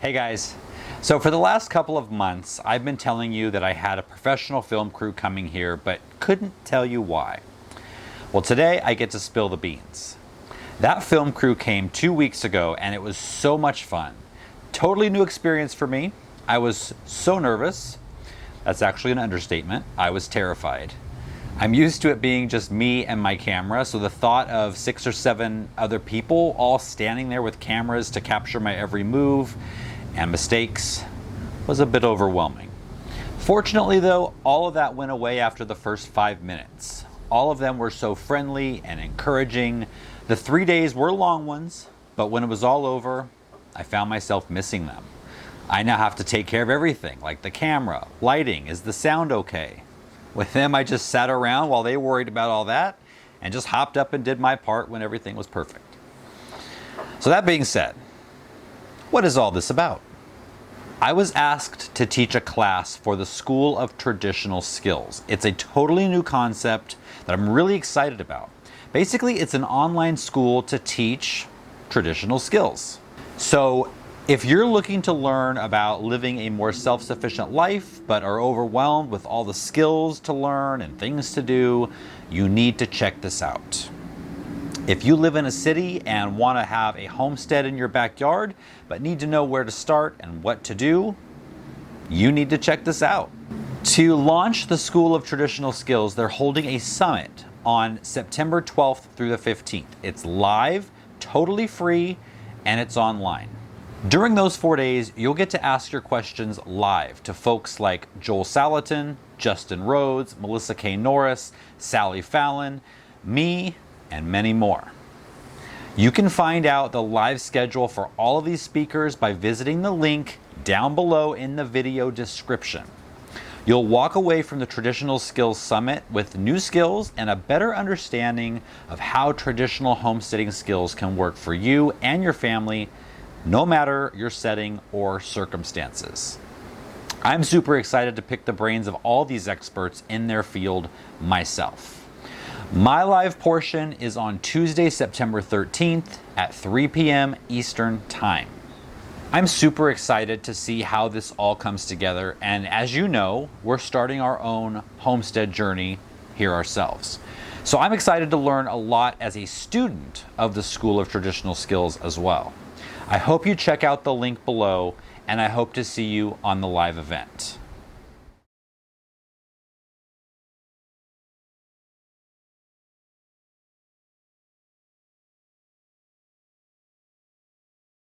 Hey guys, so for the last couple of months, I've been telling you that I had a professional film crew coming here, but couldn't tell you why. Well, today I get to spill the beans. That film crew came 2 weeks ago and it was so much fun. Totally new experience for me. I was so nervous. That's actually an understatement. I was terrified. I'm used to it being just me and my camera, so the thought of 6 or 7 other people all standing there with cameras to capture my every move and mistakes was a bit overwhelming. Fortunately though, all of that went away after the first 5 minutes. All of them were so friendly and encouraging. The 3 days were long ones, but when it was all over, I found myself missing them. I now have to take care of everything, like the camera, lighting, is the sound okay? With them, I just sat around while they worried about all that and just hopped up and did my part when everything was perfect. So that being said, what is all this about? I was asked to teach a class for the School of Traditional Skills. It's a totally new concept that I'm really excited about. Basically, it's an online school to teach traditional skills. So if you're looking to learn about living a more self-sufficient life, but are overwhelmed with all the skills to learn and things to do, you need to check this out. If you live in a city and want to have a homestead in your backyard, but need to know where to start and what to do, you need to check this out. To launch the School of Traditional Skills, they're holding a summit on September 12th through the 15th. It's live, totally free, and it's online. During those 4 days, you'll get to ask your questions live to folks like Joel Salatin, Justin Rhodes, Melissa K. Norris, Sally Fallon, me, and many more. You can find out the live schedule for all of these speakers by visiting the link down below in the video description. You'll walk away from the Traditional Skills Summit with new skills and a better understanding of how traditional homesteading skills can work for you and your family, no matter your setting or circumstances. I'm super excited to pick the brains of all these experts in their field myself. My live portion is on Tuesday, September 13th at 3 p.m. Eastern Time. I'm super excited to see how this all comes together, and as you know, we're starting our own homestead journey here ourselves. So I'm excited to learn a lot as a student of the School of Traditional Skills as well. I hope you check out the link below, and I hope to see you on the live event.